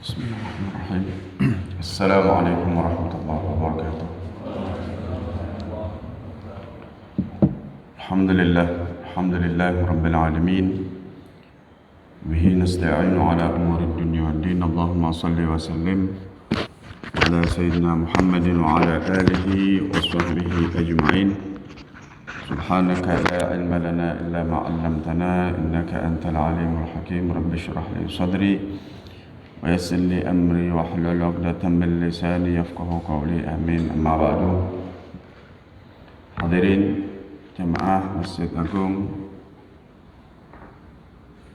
Bismillahirrahmanirrahim. Assalamualaikum warahmatullahi wabarakatuh. Alhamdulillah rabbil alamin. Bihi nasta'inu ala umuri dunya wad din. Allahumma salli wa sallim ala sayyidina Muhammadin wa ala alihi wa sahbihi ajma'in. Subhanaka la ilma lana illa ma 'allamtana innaka antal alimul hakim. Rabbi shrah li sadri wa yassir li amri wahlul 'uqdatam min lisani yafqahu qawli. Amin. Amma ba'du. Hadirin jemaah Masjid Agung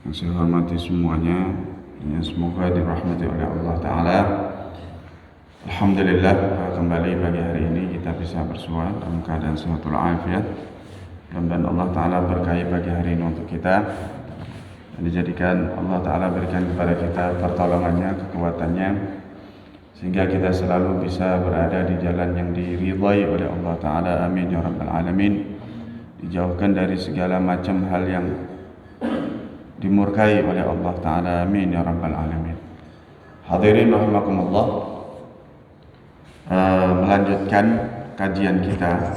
yang saya hormati semuanya, yang semoga dirahmati oleh Allah Ta'ala. Alhamdulillah, kembali pagi hari ini kita bisa bersua dalam keadaan sehat walafiat. Mudah-mudahan Allah Ta'ala berkahi pagi hari ini untuk kita, dan dijadikan Allah Ta'ala berikan kepada kita pertolongannya, kekuatannya, sehingga kita selalu bisa berada di jalan yang diridhai oleh Allah Ta'ala. Amin ya rabbal alamin. Dijauhkan dari segala macam hal yang dimurkai oleh Allah Ta'ala. Amin ya rabbal alamin. Hadirin rahimakumullah, melanjutkan kajian kita,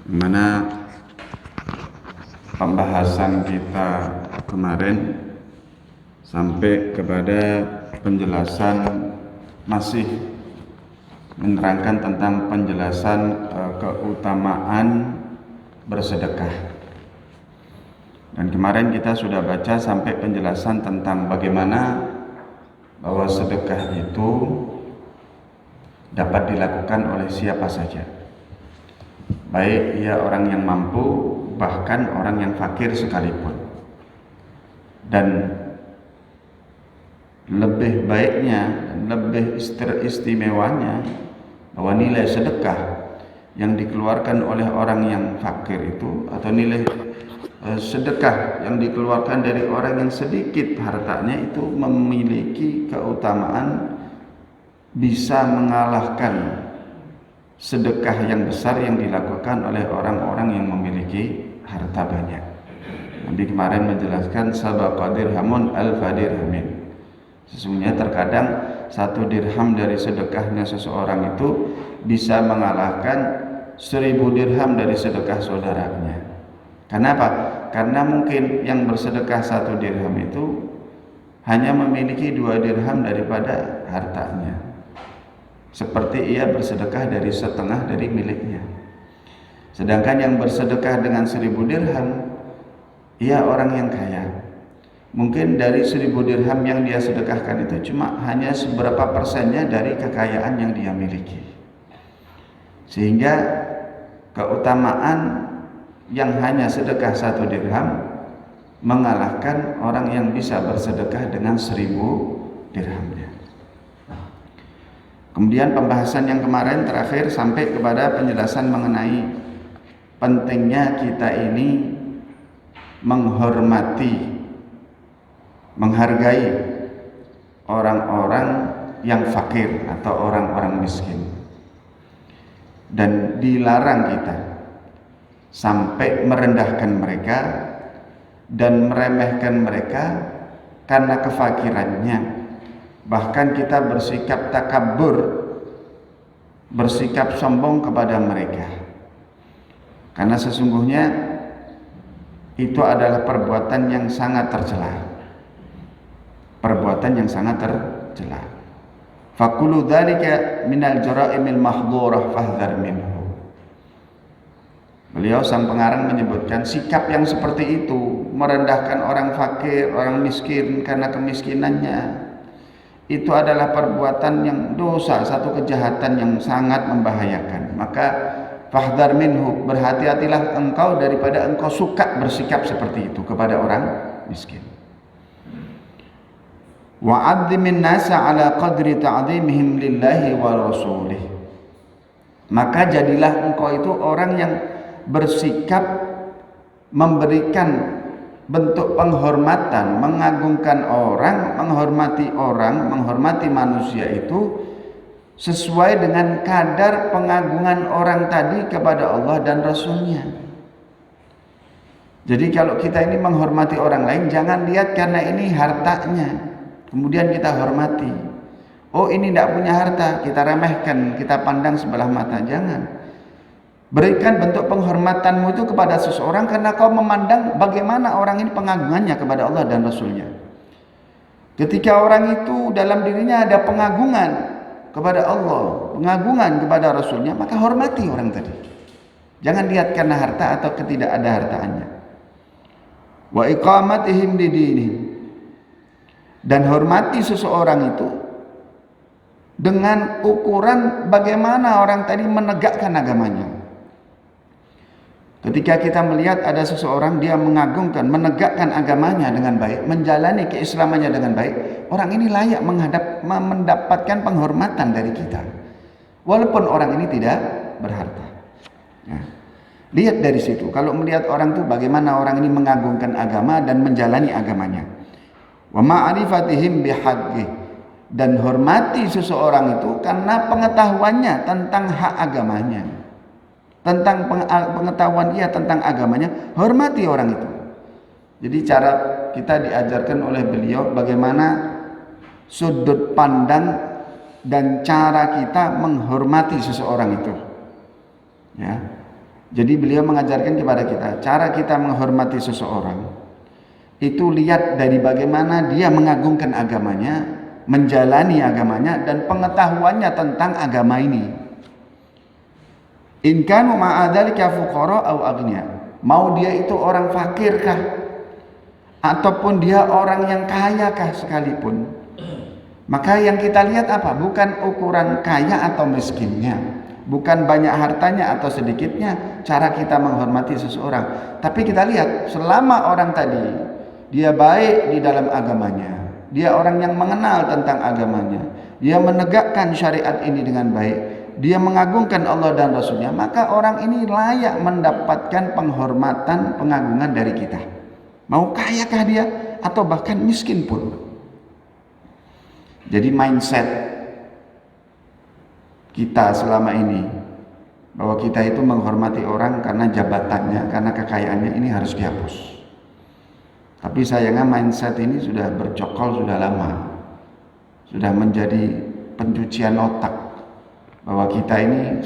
mana pembahasan kita kemarin sampai kepada penjelasan, masih menerangkan tentang penjelasan keutamaan bersedekah. Dan kemarin kita sudah baca sampai penjelasan tentang bagaimana bahwa sedekah itu dapat dilakukan oleh siapa saja, baik ia orang yang mampu, bahkan orang yang fakir sekalipun. Dan lebih baiknya, lebih istimewanya bahwa nilai sedekah yang dikeluarkan oleh orang yang fakir itu, atau nilai sedekah yang dikeluarkan dari orang yang sedikit hartanya itu, memiliki keutamaan bisa mengalahkan sedekah yang besar yang dilakukan oleh orang-orang yang memiliki harta banyak. Nabi kemarin menjelaskan sabaqa dirhamun alfa dirhamin. Sesungguhnya terkadang 1 dirham dari sedekahnya seseorang itu bisa mengalahkan 1000 dirham dari sedekah saudaranya. Kenapa? Karena mungkin yang bersedekah 1 dirham itu hanya memiliki 2 dirham daripada hartanya, seperti ia bersedekah dari setengah dari miliknya. Sedangkan yang bersedekah dengan 1000 dirham, ia orang yang kaya. Mungkin dari 1000 dirham yang dia sedekahkan itu cuma hanya seberapa persennya dari kekayaan yang dia miliki. Sehingga keutamaan yang hanya sedekah 1 dirham mengalahkan orang yang bisa bersedekah dengan 1000 dirhamnya. Kemudian pembahasan yang kemarin terakhir sampai kepada penjelasan mengenai pentingnya kita ini menghargai orang-orang yang fakir atau orang-orang miskin, dan dilarang kita sampai merendahkan mereka dan meremehkan mereka karena kefakirannya. Bahkan kita bersikap takabur, bersikap sombong kepada mereka, karena sesungguhnya itu adalah perbuatan yang sangat tercela. Perbuatan yang sangat tercela. Fakulu dzalika minal jara'imil mahdhurah fahdhar minhu. Beliau sang pengarang menyebutkan sikap yang seperti itu, merendahkan orang fakir, orang miskin karena kemiskinannya, itu adalah perbuatan yang dosa, satu kejahatan yang sangat membahayakan. Maka fahdhar minhu, berhati-hatilah engkau daripada engkau suka bersikap seperti itu kepada orang miskin. Wa'adhimin nasa ala qadri ta'zimihim lillahi wa rasulih. Maka jadilah engkau itu orang yang bersikap memberikan bentuk penghormatan, mengagungkan orang, menghormati manusia itu sesuai dengan kadar pengagungan orang tadi kepada Allah dan Rasulnya. Jadi kalau kita ini menghormati orang lain, jangan lihat karena ini hartanya, kemudian kita hormati. Oh, ini tidak punya harta, kita remehkan, kita pandang sebelah mata. Jangan. Berikan bentuk penghormatanmu itu kepada seseorang karena kau memandang bagaimana orang ini pengagungannya kepada Allah dan Rasulnya. Ketika orang itu dalam dirinya ada pengagungan kepada Allah, pengagungan kepada Rasulnya, maka hormati orang tadi. Jangan lihat karena harta atau ketidak ada hartaannya. Wa iqamatihim lidinihim. Dan hormati seseorang itu dengan ukuran bagaimana orang tadi menegakkan agamanya. Ketika kita melihat ada seseorang dia mengagungkan, menegakkan agamanya dengan baik, menjalani keislamannya dengan baik, orang ini layak mendapatkan penghormatan dari kita. Walaupun orang ini tidak berharta. Nah, lihat dari situ. Kalau melihat orang itu bagaimana orang ini mengagungkan agama dan menjalani agamanya. Wa ma'rifatihim bihaqqih. Dan hormati seseorang itu karena pengetahuannya tentang hak agamanya, tentang pengetahuan ia tentang agamanya, hormati orang itu. Jadi cara kita diajarkan oleh beliau bagaimana sudut pandang dan cara kita menghormati seseorang itu. Ya. Jadi beliau mengajarkan kepada kita cara kita menghormati seseorang itu lihat dari bagaimana dia mengagungkan agamanya, menjalani agamanya dan pengetahuannya tentang agama ini. In kanu ma'adzalika fuqara aw aghnia. Mau dia itu orang fakir kah ataupun dia orang yang kaya kah sekalipun. Maka yang kita lihat apa? Bukan ukuran kaya atau miskinnya, bukan banyak hartanya atau sedikitnya cara kita menghormati seseorang, tapi kita lihat selama orang tadi dia baik di dalam agamanya, dia orang yang mengenal tentang agamanya, dia menegakkan syariat ini dengan baik, dia mengagungkan Allah dan Rasulnya, maka orang ini layak mendapatkan penghormatan, pengagungan dari kita. Mau kayakah dia atau bahkan miskin pun. Jadi mindset kita selama ini bahwa kita itu menghormati orang karena jabatannya, karena kekayaannya, ini harus dihapus. Tapi sayangnya mindset ini sudah bercokol sudah lama, sudah menjadi pencucian otak bahwa kita ini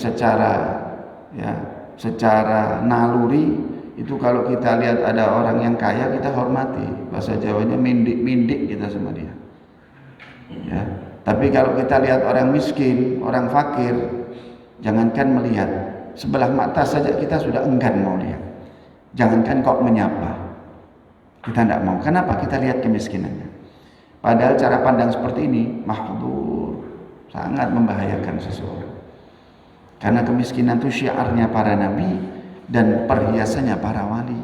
secara naluri itu kalau kita lihat ada orang yang kaya kita hormati, bahasa Jawanya mindik kita sama dia. Ya, tapi kalau kita lihat orang miskin, orang fakir, jangankan melihat, sebelah mata saja kita sudah enggan mau lihat. Jangankan kok menyapa, kita tidak mau. Kenapa? Kita lihat kemiskinannya. Padahal cara pandang seperti ini mahdzur, sangat membahayakan seseorang. Karena kemiskinan itu syiarnya para nabi dan perhiasannya para wali.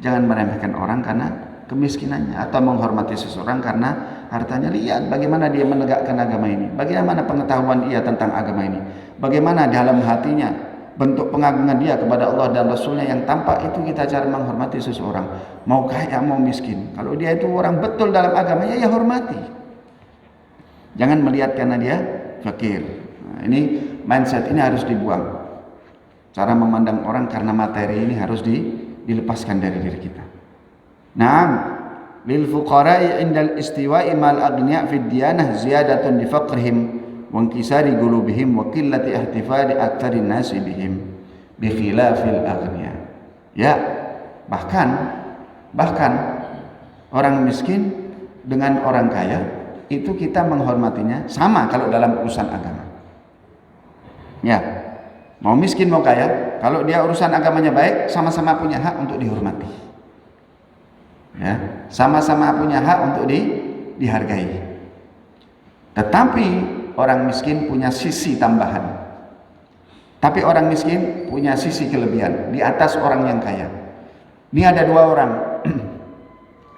Jangan meremehkan orang karena kemiskinannya atau menghormati seseorang karena hartanya. Lihat bagaimana dia menegakkan agama ini, bagaimana pengetahuan ia tentang agama ini, bagaimana dalam hatinya bentuk pengagungan dia kepada Allah dan Rasulnya yang tampak. Itu kita cara menghormati seseorang, mau kaya mau miskin. Kalau dia itu orang betul dalam agamanya, ya hormati. Jangan melihat karena dia fakir. Nah, ini mindset ini harus dibuang. Cara memandang orang karena materi ini harus dilepaskan dari diri kita. Naam, lil fuqara'i indal istiwa'i mal aghnia fid diyanah ziyadatun li faqrihim wa inkisari qulubihim wa qillati ihtifali aktsarin nasi bihim bi khilafil aghnia. Ya, bahkan orang miskin dengan orang kaya itu kita menghormatinya sama kalau dalam urusan agama. Ya, mau miskin mau kaya, kalau dia urusan agamanya baik, sama-sama punya hak untuk dihormati. Ya, sama-sama punya hak untuk dihargai. Tetapi orang miskin punya sisi tambahan. Tapi orang miskin punya sisi kelebihan di atas orang yang kaya. Ini ada dua orang.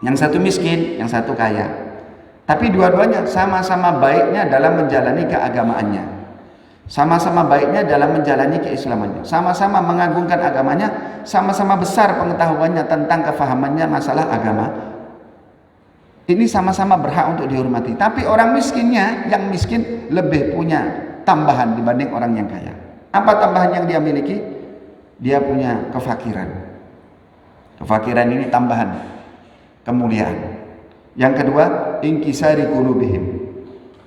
Yang satu miskin, yang satu kaya. Tapi dua-duanya sama-sama baiknya dalam menjalani keagamaannya. Sama-sama baiknya dalam menjalani keislamannya, sama-sama mengagungkan agamanya, sama-sama besar pengetahuannya tentang kefahamannya masalah agama. Ini sama-sama berhak untuk dihormati. Tapi orang miskinnya, yang miskin lebih punya tambahan dibanding orang yang kaya. Apa tambahan yang dia miliki? Dia punya kefakiran. Kefakiran ini tambahan kemuliaan. Yang kedua, inkisari qulubihim.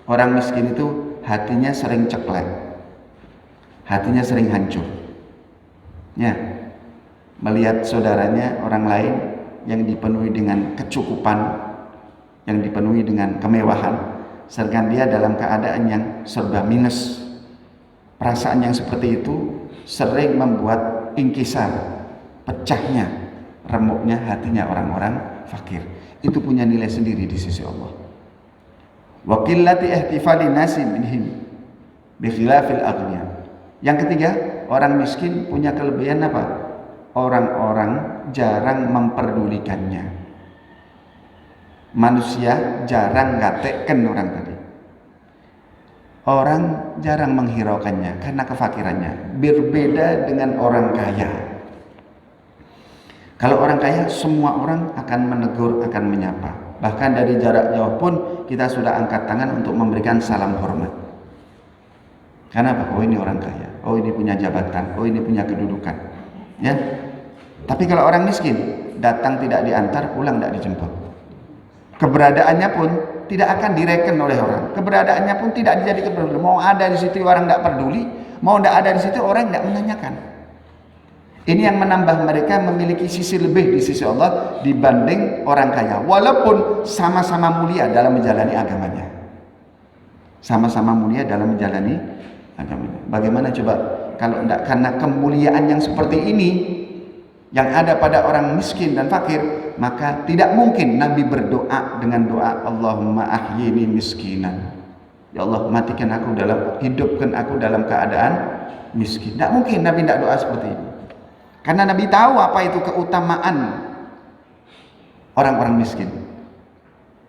Orang miskin itu hatinya sering ceklek, hatinya sering hancur. Ya, melihat saudaranya orang lain yang dipenuhi dengan kecukupan, yang dipenuhi dengan kemewahan, sedangkan dia dalam keadaan yang serba minus. Perasaan yang seperti itu sering membuat ingkisar, pecahnya, remuknya hatinya orang-orang fakir. Itu punya nilai sendiri di sisi Allah. Wa qillati ihtifali nasi minhum bi khilafil aghniya. Yang ketiga, orang miskin punya kelebihan apa? Orang-orang jarang memperdulikannya. Manusia jarang ngatekkan orang tadi. Orang jarang menghiraukannya karena kefakirannya. Berbeda dengan orang kaya. Kalau orang kaya, semua orang akan menegur, akan menyapa. Bahkan dari jarak jauh pun kita sudah angkat tangan untuk memberikan salam hormat. Karena apa? Oh, ini orang kaya. Oh, ini punya jabatan. Oh, ini punya kedudukan. Ya. Tapi kalau orang miskin, datang tidak diantar, pulang tidak dijemput. Keberadaannya pun tidak akan direken oleh orang. Keberadaannya pun tidak dijadikan peduli. Mau ada di situ orang tidak peduli, mau tidak ada di situ orang tidak menanyakan. Ini yang menambah mereka memiliki sisi lebih di sisi Allah dibanding orang kaya. Walaupun sama-sama mulia dalam menjalani agamanya. Sama-sama mulia dalam menjalani agamanya. Bagaimana coba kalau tidak karena kemuliaan yang seperti ini yang ada pada orang miskin dan fakir, maka tidak mungkin Nabi berdoa dengan doa Allahumma ahyini miskinan. Ya Allah, matikan aku hidupkan aku dalam keadaan miskin. Tidak mungkin Nabi tidak doa seperti ini. Karena Nabi tahu apa itu keutamaan orang-orang miskin.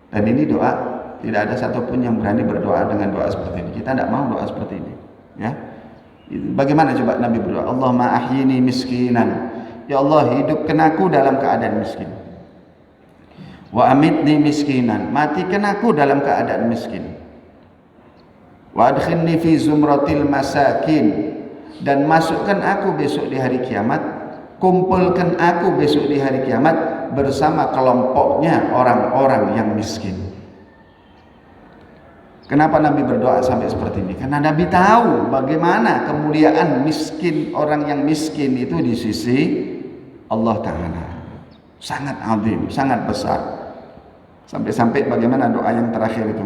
Dan ini doa, tidak ada satupun yang berani berdoa dengan doa seperti ini. Kita tidak mau doa seperti ini. Ya. Bagaimana coba Nabi berdoa? Allahumma ahyini miskinan. Ya Allah, hidupkan aku dalam keadaan miskin. Wa amitni miskinan. Matikan aku dalam keadaan miskin. Wa adkhilni fi zumratil masakin. Dan masukkan aku besok di hari kiamat, kumpulkan aku besok di hari kiamat bersama kelompoknya orang-orang yang miskin. Kenapa Nabi berdoa sampai seperti ini? Karena Nabi tahu bagaimana kemuliaan miskin, orang yang miskin itu di sisi Allah Ta'ala. Sangat azim, sangat besar. Sampai-sampai bagaimana doa yang terakhir itu?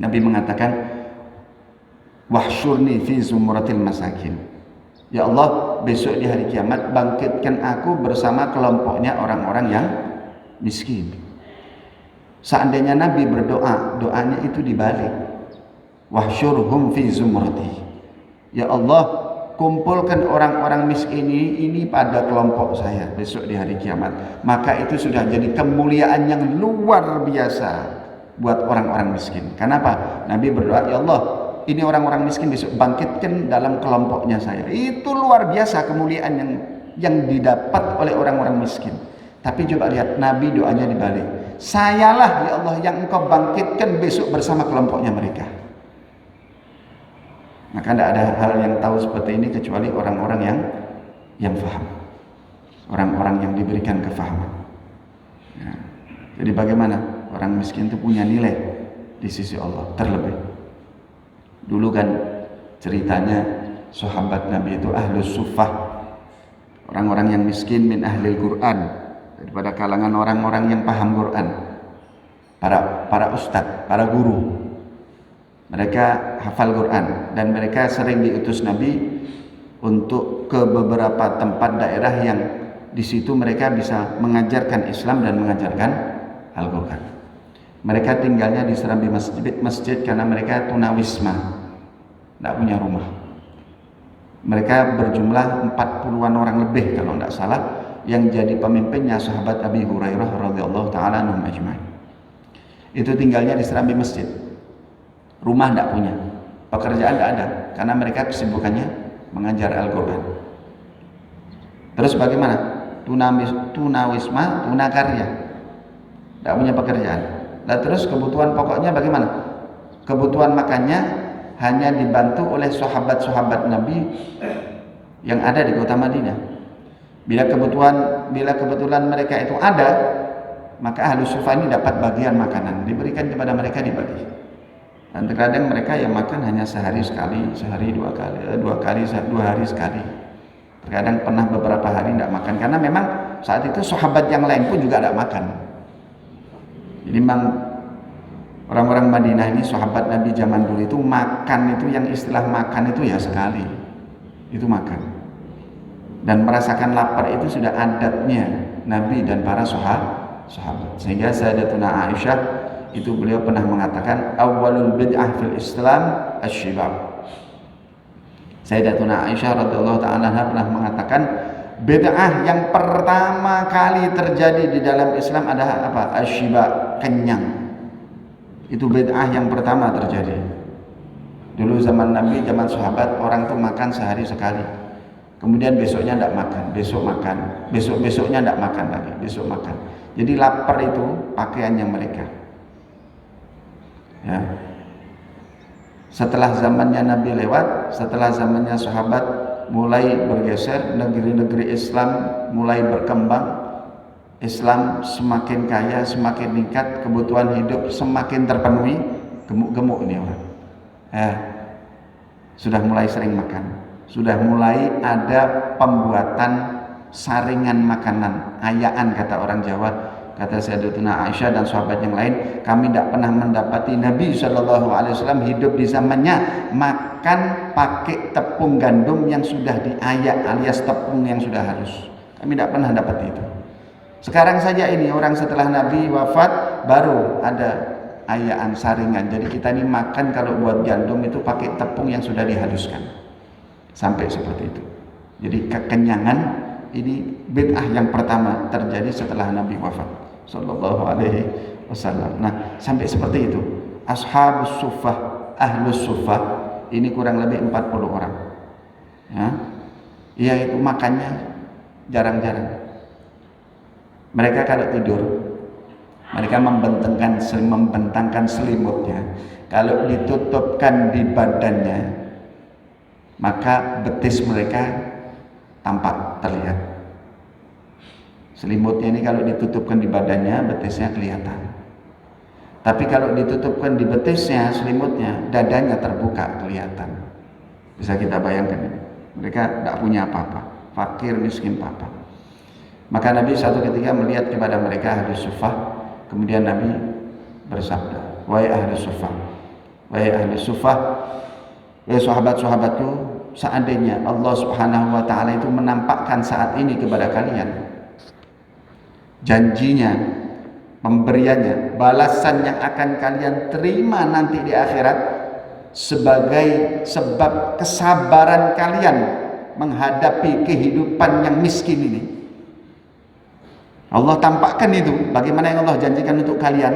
Nabi mengatakan, wahsyurni fi zumratil masakin. Ya Allah, besok di hari kiamat bangkitkan aku bersama kelompoknya orang-orang yang miskin. Seandainya Nabi berdoa, doanya itu dibalik. Wahsyurhum fi zumrati. Ya Allah, kumpulkan orang-orang miskin ini pada kelompok saya besok di hari kiamat. Maka itu sudah jadi kemuliaan yang luar biasa buat orang-orang miskin. Kenapa? Nabi berdoa, ya Allah, ini orang-orang miskin besok bangkitkan dalam kelompoknya saya. Itu luar biasa kemuliaan yang didapat oleh orang-orang miskin. Tapi coba lihat, Nabi doanya dibalik. Sayalah ya Allah yang engkau bangkitkan besok bersama kelompoknya mereka. Maka tidak ada hal yang tahu seperti ini kecuali orang-orang yang faham. Orang-orang yang diberikan kefahaman. Ya. Jadi bagaimana? Orang miskin itu punya nilai di sisi Allah terlebih. Dulu kan ceritanya sahabat Nabi itu ahlus suffah, orang-orang yang miskin min ahlil Quran, daripada kalangan orang-orang yang paham Quran, para ustadz, para guru. Mereka hafal Quran dan mereka sering diutus Nabi untuk ke beberapa tempat daerah yang di situ mereka bisa mengajarkan Islam dan mengajarkan Al-Quran. Mereka tinggalnya di serambi masjid karena mereka tunawisma, tidak punya rumah. Mereka berjumlah 40-an orang lebih kalau tidak salah, yang jadi pemimpinnya sahabat Abi Hurairah radhiyallahu taala anhum ajma'in. Itu tinggalnya di serambi masjid. Rumah tidak punya, pekerjaan tidak ada, karena mereka kesibukannya mengajar Al-Quran. Terus bagaimana? Tunawisma, tunakarya, tidak punya pekerjaan. Nah, terus kebutuhan pokoknya bagaimana? Kebutuhan makannya hanya dibantu oleh sahabat-sahabat Nabi yang ada di kota Madinah. Bila kebetulan mereka itu ada, maka Ahlus Suffah ini dapat bagian makanan, diberikan kepada mereka, dibagi. Dan terkadang mereka yang makan hanya sehari sekali, sehari dua hari sekali. Terkadang pernah beberapa hari tidak makan, karena memang saat itu sahabat yang lain pun juga tidak makan. Jadi memang orang-orang Madinah ini, sahabat Nabi zaman dulu itu makan itu, yang istilah makan itu ya sekali, itu makan. Dan merasakan lapar itu sudah adatnya Nabi dan para sahabat. Sehingga Sayyidatuna Aisyah itu beliau pernah mengatakan awwalul bid'ah fil Islam asy-syibab. Sayyidatuna Aisyah radhiyallahu taala pernah mengatakan bid'ah yang pertama kali terjadi di dalam Islam adalah apa? Asy-syibab, kenyang. Itu bid'ah yang pertama terjadi. Dulu zaman Nabi, zaman sahabat, orang tuh makan sehari sekali. Kemudian besoknya tidak makan, besok makan, besoknya tidak makan lagi, besok makan. Jadi lapar itu pakaiannya mereka. Ya. Setelah zamannya Nabi lewat, setelah zamannya sahabat mulai bergeser, negeri-negeri Islam mulai berkembang, Islam semakin kaya, semakin meningkat, kebutuhan hidup semakin terpenuhi, gemuk-gemuk ini orang. Sudah mulai sering makan, sudah mulai ada pembuatan saringan makanan, ayaan kata orang Jawa. Kata Sayyidatuna Aisyah dan sahabat yang lain, kami tidak pernah mendapati Nabi SAW hidup di zamannya makan pakai tepung gandum yang sudah diayak, alias tepung yang sudah halus. Kami tidak pernah dapat itu. Sekarang saja ini orang setelah Nabi wafat baru ada ayaan saringan. Jadi kita ini makan kalau buat gandum itu pakai tepung yang sudah dihaluskan. Sampai seperti itu. Jadi kekenyangan ini bid'ah yang pertama terjadi setelah Nabi wafat sallallahu alaihi wasallam. Nah, sampai seperti itu. Ashabus Suffah, Ahlus Suffah ini kurang lebih 40 orang. Ya. Yaitu makannya jarang-jarang. Mereka kalau tidur, mereka membentangkan selimutnya. Kalau ditutupkan di badannya, maka betis mereka tampak terlihat. Selimutnya ini kalau ditutupkan di badannya, betisnya kelihatan. Tapi kalau ditutupkan di betisnya, selimutnya, dadanya terbuka kelihatan. Bisa kita bayangkan ini. Mereka tidak punya apa-apa, fakir, miskin, apa-apa. Maka Nabi satu ketika melihat kepada mereka Ahlus Suffah, kemudian Nabi bersabda, wahai Ahlus Suffah, wahai Ahlus Suffah, wahai sahabat-sahabatku, seandainya Allah Subhanahu wa taala itu menampakkan saat ini kepada kalian janjinya, pemberiannya, balasan yang akan kalian terima nanti di akhirat sebagai sebab kesabaran kalian menghadapi kehidupan yang miskin ini. Allah tampakkan itu, bagaimana yang Allah janjikan untuk kalian.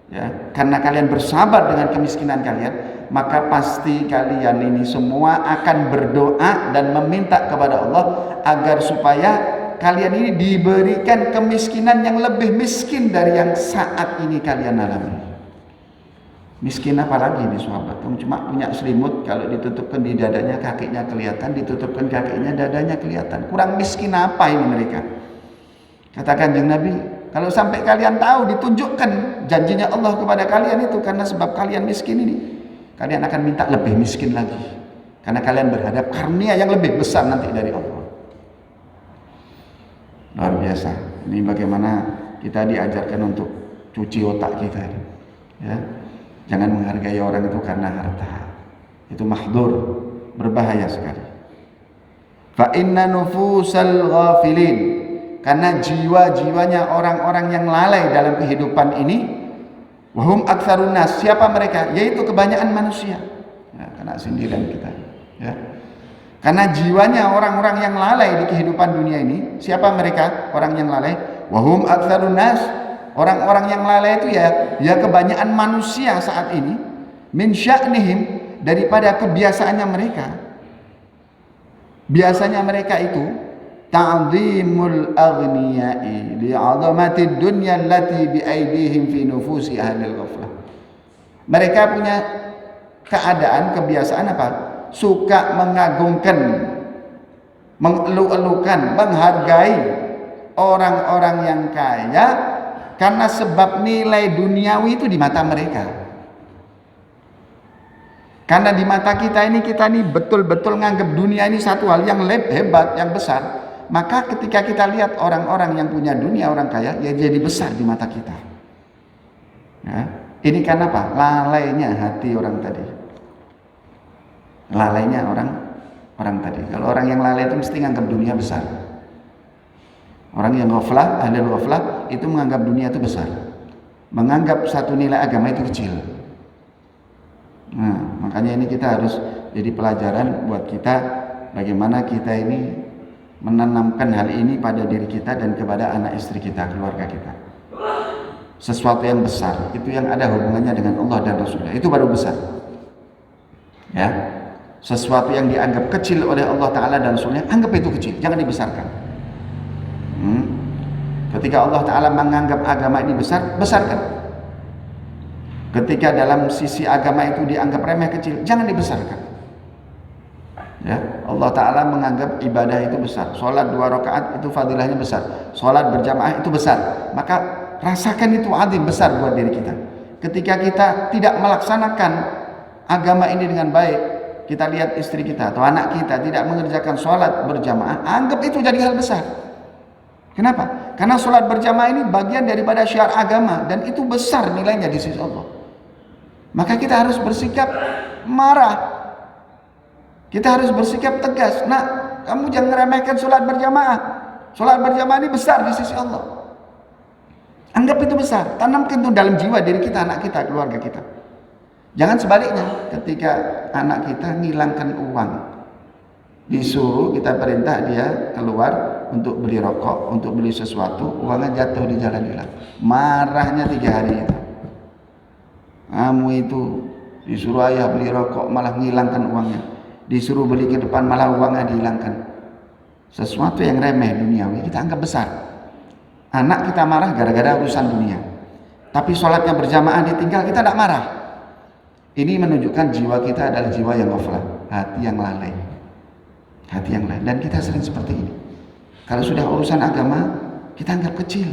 Ya, karena kalian bersabar dengan kemiskinan kalian, maka pasti kalian ini semua akan berdoa dan meminta kepada Allah agar supaya kalian ini diberikan kemiskinan yang lebih miskin dari yang saat ini kalian alami. Miskin apa lagi nih sahabat? Cuma punya selimut, kalau ditutupkan di dadanya kakinya kelihatan, ditutupkan kakinya dadanya kelihatan. Kurang miskin apa ini mereka? Kata Kanjeng Nabi, kalau sampai kalian tahu, ditunjukkan janjinya Allah kepada kalian itu karena sebab kalian miskin ini, kalian akan minta lebih miskin lagi. Karena kalian berhadap karunia yang lebih besar nanti dari Allah. Luar biasa. Ini bagaimana kita diajarkan untuk cuci otak kita. Ya. Jangan menghargai orang itu karena harta. Itu mahdzur, berbahaya sekali. Fa inna nufusal ghafilin, karena jiwa-jiwanya orang-orang yang lalai dalam kehidupan ini, wahum aktsarun nas, siapa mereka? Yaitu kebanyakan manusia. Ya, kena sindiran kita. Ya. Karena jiwanya orang-orang yang lalai di kehidupan dunia ini, siapa mereka? Orang yang lalai. Wahum aktsarun nas, orang-orang yang lalai itu ya kebanyakan manusia saat ini. Min sya'nihim, daripada kebiasaannya mereka. Biasanya mereka itu ta'zimul aghniya'i li'azamati dunya allati bi'aidihim fi nufusi ahlil ghaflah. Mereka punya keadaan, kebiasaan apa? Suka mengagungkan, mengelu-elukan, menghargai orang-orang yang kaya Karena sebab nilai duniawi itu di mata mereka. Karena di mata kita ini betul-betul nganggap dunia ini satu hal yang hebat, yang besar. Maka ketika kita lihat orang-orang yang punya dunia, orang kaya, ya jadi besar di mata kita. Ya, ini karena apa? Lalainya hati orang tadi. Lalainya orang tadi. Kalau orang yang lalai itu mesti nganggap dunia besar. Orang yang ghaflah, ahli ghaflah itu menganggap dunia itu besar. Menganggap satu nilai agama itu kecil. Nah, makanya ini kita harus jadi pelajaran buat kita bagaimana kita ini menanamkan hal ini pada diri kita dan kepada anak istri kita, keluarga kita. Sesuatu yang besar itu yang ada hubungannya dengan Allah dan Rasulnya, itu baru besar. Ya, sesuatu yang dianggap kecil oleh Allah Ta'ala dan Rasulnya, anggap itu kecil, jangan dibesarkan. Ketika Allah Ta'ala menganggap agama ini besar, besarkan. Ketika dalam sisi agama itu dianggap remeh kecil, jangan dibesarkan. Ya, Allah Ta'ala menganggap ibadah itu besar. Sholat 2 rakaat itu fadilahnya besar. Sholat berjamaah itu besar. Maka rasakan itu azim besar buat diri kita. Ketika kita tidak melaksanakan agama ini dengan baik, kita lihat istri kita atau anak kita tidak mengerjakan sholat berjamaah, anggap itu jadi hal besar. Kenapa? Karena sholat berjamaah ini bagian daripada syiar agama dan itu besar nilainya di sisi Allah. Maka kita harus bersikap marah. Kita harus bersikap tegas. Nah, kamu jangan remehkan sholat berjamaah. Sholat berjamaah ini besar di sisi Allah. Anggap itu besar. Tanamkan itu dalam jiwa diri kita, anak kita, keluarga kita. Jangan sebaliknya. Ketika anak kita ngilangkan uang, disuruh kita perintah dia keluar untuk beli rokok, untuk beli sesuatu, uangnya jatuh di jalan hilang. Marahnya 3 hari itu. Kamu itu disuruh ayah beli rokok malah ngilangkan uangnya, disuruh beli ke depan malah uangnya dihilangkan. Sesuatu yang remeh duniawi kita anggap besar. Anak kita marah gara-gara urusan dunia, tapi sholatnya berjamaah ditinggal, kita tidak marah. Ini menunjukkan jiwa kita adalah jiwa yang ghaflah, hati yang lalai, hati yang lalai. Dan kita sering seperti ini. Kalau sudah urusan agama kita anggap kecil,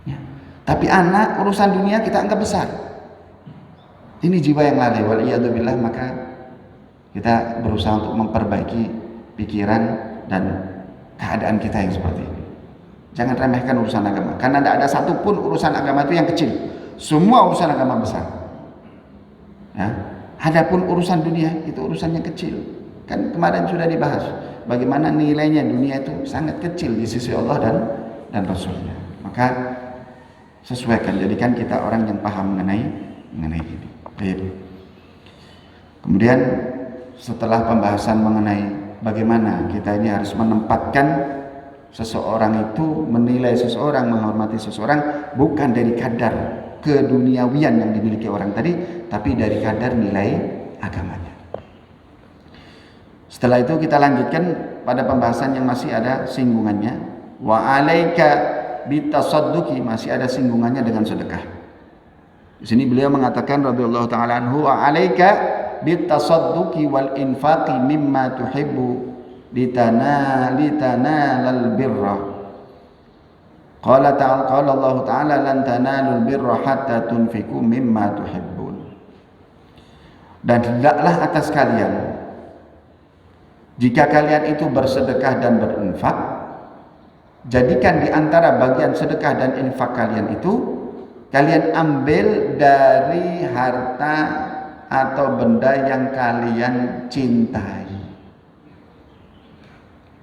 ya. Tapi anak urusan dunia kita anggap besar. Ini jiwa yang lalai. Waliyadzubillah. Maka kita berusaha untuk memperbaiki pikiran dan keadaan kita yang seperti ini. Jangan remehkan urusan agama. Karena tidak ada satupun urusan agama itu yang kecil. Semua urusan agama besar. Ya. Adapun urusan dunia itu urusannya kecil. Kan kemarin sudah dibahas bagaimana nilainya dunia itu sangat kecil di sisi Allah dan Rasulnya. Maka sesuaikan, jadikan kita orang yang paham mengenai ini. Baik. Kemudian setelah pembahasan mengenai bagaimana kita ini harus menempatkan seseorang itu, menilai seseorang, menghormati seseorang bukan dari kadar keduniawian yang dimiliki orang tadi, tapi dari kadar nilai agamanya. Setelah itu kita lanjutkan pada pembahasan yang masih ada singgungannya. Wa alaika bitasadduqi, masih ada singgungannya dengan sedekah. Di sini beliau mengatakan radhiyallahu taala anhu, wa alaika bitasadduqi wal infaqi mimma tuhibbu litanalal birra. Qala Allah taala lan tanalul birra hatta tunfiqu mimma tuhibbun. Dan hendaklah atas kalian jika kalian itu bersedekah dan berinfak, jadikan di antara bagian sedekah dan infak kalian itu, kalian ambil dari harta atau benda yang kalian cintai.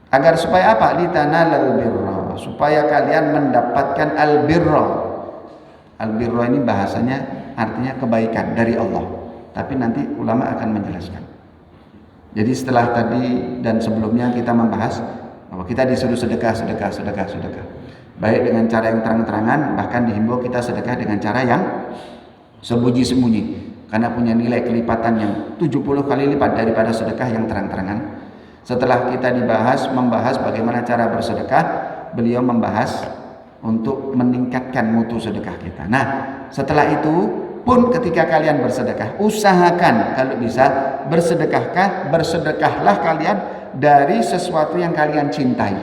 Agar supaya apa? Litanalal birra, supaya kalian mendapatkan albirra. Albirra ini bahasanya artinya kebaikan dari Allah. Tapi nanti ulama akan menjelaskan. Jadi setelah tadi dan sebelumnya kita membahas bahwa kita disuruh sedekah. Baik dengan cara yang terang-terangan, bahkan dihimbau kita sedekah dengan cara yang sembunyi-sembunyi. Karena punya nilai kelipatan yang 70 kali lipat daripada sedekah yang terang-terangan. Setelah kita membahas bagaimana cara bersedekah, beliau membahas untuk meningkatkan mutu sedekah kita. Nah, setelah itu pun ketika kalian bersedekah, usahakan kalau bisa bersedekahlah kalian dari sesuatu yang kalian cintai.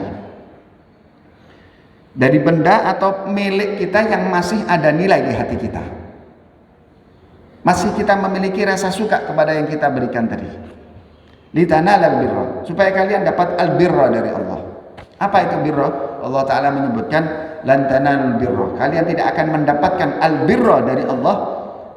dari benda atau milik kita yang masih ada nilai di hati kita. Masih kita memiliki rasa suka kepada yang kita berikan tadi. Litanalal birra, supaya kalian dapat al-birra dari Allah. Apa itu birra? Allah Ta'ala menyebutkan lan tanalul birra. Kalian tidak akan mendapatkan al-birra dari Allah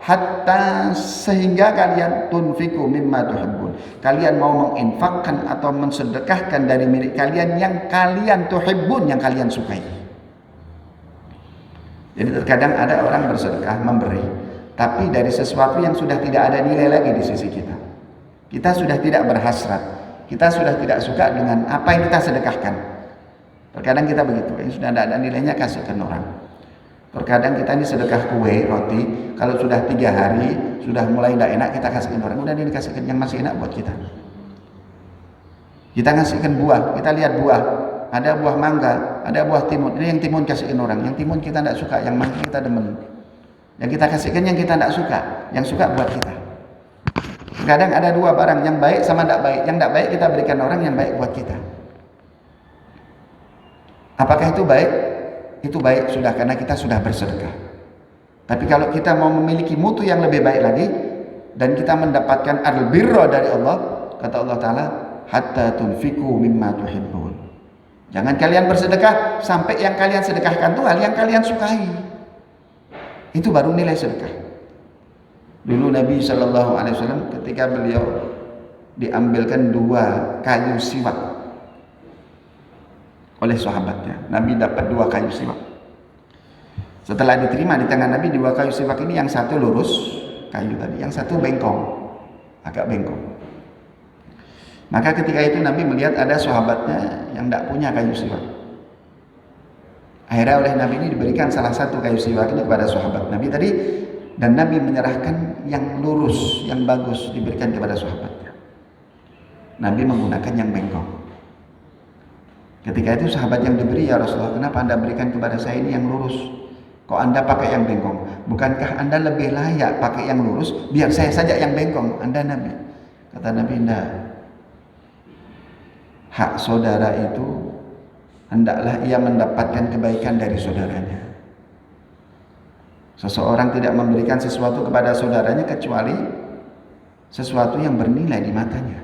hatta sehingga kalian tunfiku mimma tuhibbun. Kalian mau menginfakkan atau mensedekahkan dari milik kalian yang kalian tuhibbun, yang kalian sukai. Jadi terkadang ada orang bersedekah, memberi, tapi dari sesuatu yang sudah tidak ada nilai lagi di sisi kita. Kita sudah tidak berhasrat, kita sudah tidak suka dengan apa yang kita sedekahkan. Terkadang kita begitu, yang sudah tidak ada nilainya kasihkan orang. Terkadang kita ini sedekah kue, roti, kalau sudah 3 hari, sudah mulai tidak enak, kita kasihkan orang. Udah ini kasihkan yang masih enak buat kita. Kita kasihkan buah, kita lihat buah, ada buah mangga, ada buah timun. Ini yang timun kasihkan orang, yang timun kita tidak suka, yang mangga kita demen. Yang kita kasihkan yang kita tidak suka, yang suka buat kita. Kadang ada 2 barang, yang baik sama tidak baik. Yang tidak baik kita berikan orang, yang baik buat kita. Apakah itu baik? Itu baik sudah, karena kita sudah bersedekah. Tapi kalau kita mau memiliki mutu yang lebih baik lagi, dan kita mendapatkan al-birra dari Allah, kata Allah Ta'ala, hatta tunfiku mimma tuhibbun. Jangan kalian bersedekah sampai yang kalian sedekahkan itu hal yang kalian sukai. Itu baru nilai sedekah. Dulu Nabi SAW ketika beliau diambilkan 2 kayu siwak oleh sahabatnya, Nabi dapat 2 kayu siwak. Setelah diterima di tangan Nabi 2 kayu siwak ini, yang satu lurus kayu tadi, yang satu bengkong, agak bengkong. Maka ketika itu Nabi melihat ada sahabatnya yang tidak punya kayu siwak. Akhirnya oleh Nabi ini diberikan salah satu kayu siwak ini kepada sahabat Nabi tadi, dan Nabi menyerahkan yang lurus, yang bagus diberikan kepada sahabatnya. Nabi menggunakan yang bengkong. Ketika itu sahabat yang diberi, ya Rasulullah, kenapa Anda berikan kepada saya ini yang lurus? Kok Anda pakai yang bengkong? Bukankah Anda lebih layak pakai yang lurus? Biar saya saja yang bengkong, Anda Nabi. Kata Nabi, tidak. Hak saudara itu hendaklah ia mendapatkan kebaikan dari saudaranya. Seseorang tidak memberikan sesuatu kepada saudaranya kecuali sesuatu yang bernilai di matanya.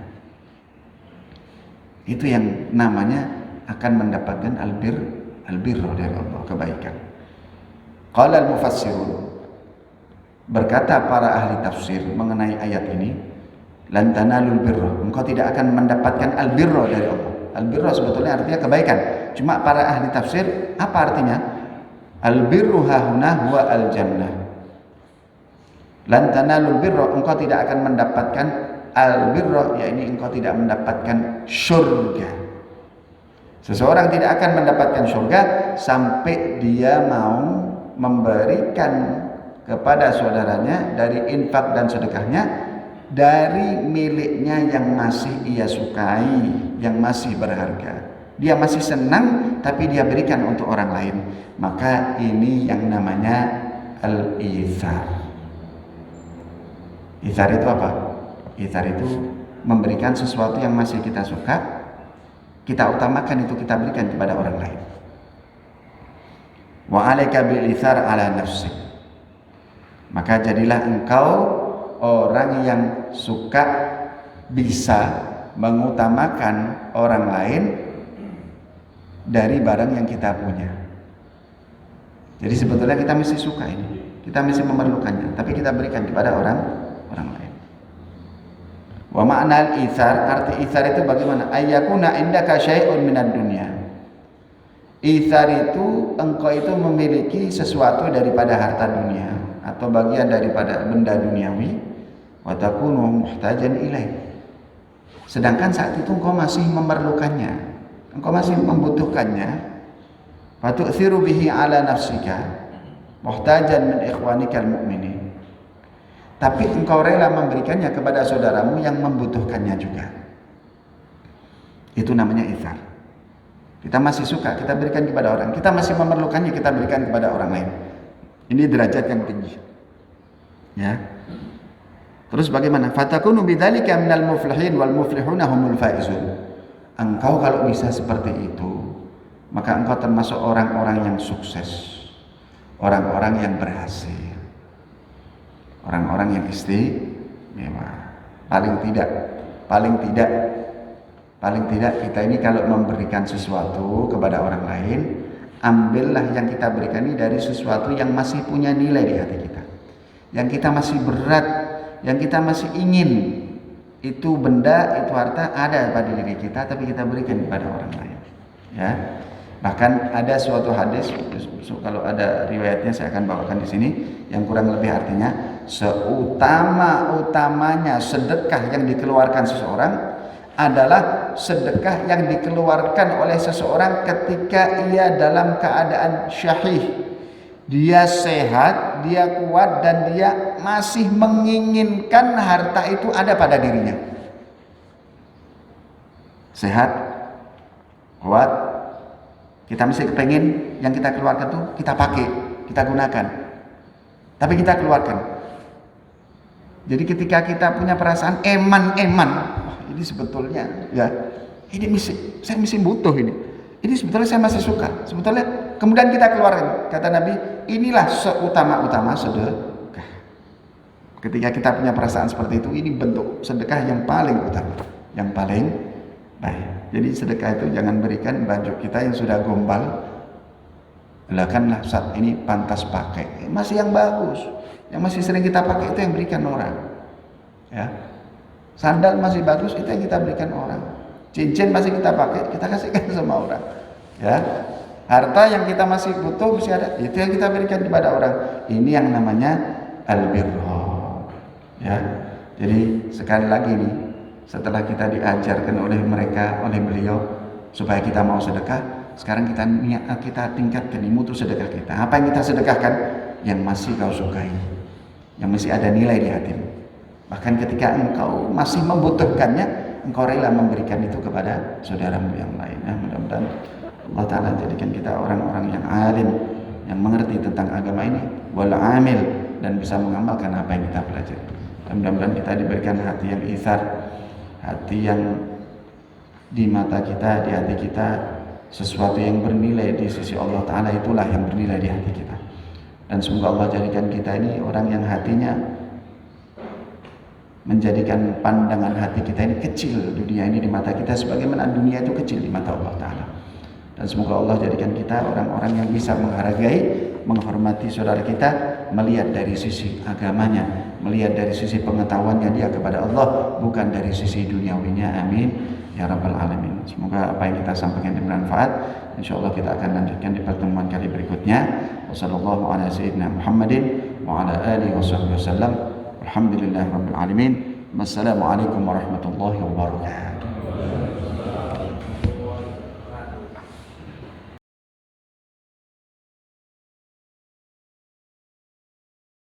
Itu yang namanya akan mendapatkan albirra dari Allah, kebaikan. Qala al-mufassirun, berkata para ahli tafsir mengenai ayat ini, lan tanalul birra, engkau tidak akan mendapatkan albirra dari Allah. Albirra sebetulnya artinya kebaikan. Cuma para ahli tafsir, apa artinya? Albirru hahuna huwa al-jannah. Lan tanalul birra, engkau tidak akan mendapatkan albirra, yakni engkau tidak mendapatkan syurga. Seseorang tidak akan mendapatkan syurga sampai dia mau memberikan kepada saudaranya dari infak dan sedekahnya dari miliknya yang masih ia sukai, yang masih berharga. Dia masih senang tapi dia berikan untuk orang lain. Maka ini yang namanya al-ithar. Ithar itu apa? Ithar itu memberikan sesuatu yang masih kita suka, kita utamakan itu, kita berikan kepada orang lain. Wa 'alaika bil ithar 'ala nafsik. Maka jadilah engkau orang yang suka bisa mengutamakan orang lain dari barang yang kita punya. Jadi sebetulnya kita mesti suka ini, kita mesti memerlukannya, tapi kita berikan kepada orang lain. Wa ma'na al-ithar, arti ithar itu bagaimana? Ayyakuna indaka syai'un minad dunya. Ithar itu engkau itu memiliki sesuatu daripada harta dunia atau bagian daripada benda duniawi, wa takunu muhtajan ilaih. Sedangkan saat itu engkau masih memerlukannya, engkau masih membutuhkannya. Fatu'thiru bihi ala nafsika muhtajan min ikhwanikal mu'minin. Tapi engkau rela memberikannya kepada saudaramu yang membutuhkannya juga. Itu namanya ithar. Kita masih suka, kita berikan kepada orang. Kita masih memerlukannya, kita berikan kepada orang lain. Ini derajat yang tinggi. Ya. Terus bagaimana? Fatakunu bidzalika minal muflihin wal muflihuna humul faizun. Engkau kalau bisa seperti itu, maka engkau termasuk orang-orang yang sukses, orang-orang yang berhasil, orang-orang yang istimewa. Paling tidak kita ini kalau memberikan sesuatu kepada orang lain, ambillah yang kita berikan ini dari sesuatu yang masih punya nilai di hati kita, yang kita masih berat, yang kita masih ingin. Itu benda, itu harta ada pada diri kita, tapi kita berikan kepada orang lain, ya. Bahkan ada suatu hadis, kalau ada riwayatnya saya akan bawakan di sini, yang kurang lebih artinya seutama-utamanya sedekah yang dikeluarkan seseorang adalah sedekah yang dikeluarkan oleh seseorang ketika ia dalam keadaan syahih. Dia sehat, dia kuat, dan dia masih menginginkan harta itu ada pada dirinya. Sehat, kuat, kita mesti kepengen yang kita keluarkan tuh kita pakai, kita gunakan. Tapi kita keluarkan. Jadi ketika kita punya perasaan eman-eman, wah ini sebetulnya ya, saya mesti butuh ini. Ini sebetulnya saya masih suka. Sebetulnya kemudian kita keluarkan. Kata Nabi, inilah seutama-utama sedekah. Ketika kita punya perasaan seperti itu, ini bentuk sedekah yang paling utama, yang paling baik. Jadi sedekah itu jangan berikan baju kita yang sudah gombal. Lakanlah saat ini pantas pakai. Masih yang bagus, yang masih sering kita pakai itu yang berikan orang. Ya. Sandal masih bagus itu yang kita berikan orang. Cincin masih kita pakai, kita kasihkan sama orang. Ya. Harta yang kita masih butuh masih ada, itu yang kita berikan kepada orang. Ini yang namanya albirro. Ya. Jadi sekali lagi nih, setelah kita diajarkan oleh mereka, oleh beliau supaya kita mau sedekah, sekarang kita tingkatkan mutu sedekah kita. Apa yang kita sedekahkan? Yang masih kau sukai, yang masih ada nilai di hatimu. Bahkan ketika engkau masih membutuhkannya, engkau rela memberikan itu kepada saudaramu yang lain. Ya, mudah-mudahan Allah Ta'ala jadikan kita orang-orang yang alim, yang mengerti tentang agama ini, wal amil, dan bisa mengamalkan apa yang kita pelajari. Dan mudah-mudahan kita diberikan hati yang ithar, hati yang di mata kita, di hati kita, sesuatu yang bernilai di sisi Allah Ta'ala, itulah yang bernilai di hati kita. Dan semoga Allah jadikan kita ini orang yang hatinya menjadikan pandangan hati kita ini kecil, dunia ini di mata kita sebagaimana dunia itu kecil di mata Allah Ta'ala. Dan semoga Allah jadikan kita orang-orang yang bisa menghargai, menghormati saudara kita, melihat dari sisi agamanya, melihat dari sisi pengetahuannya dia kepada Allah, bukan dari sisi duniawinya. Amin ya rabbal alamin. Semoga apa yang kita sampaikan bermanfaat. InsyaAllah kita akan lanjutkan di pertemuan kali berikutnya. Wassallallahu ala sayyidina Muhammadin wa ala alihi wasallam. Alhamdulillah rabbil alamin. Wassalamualaikum warahmatullahi wabarakatuh.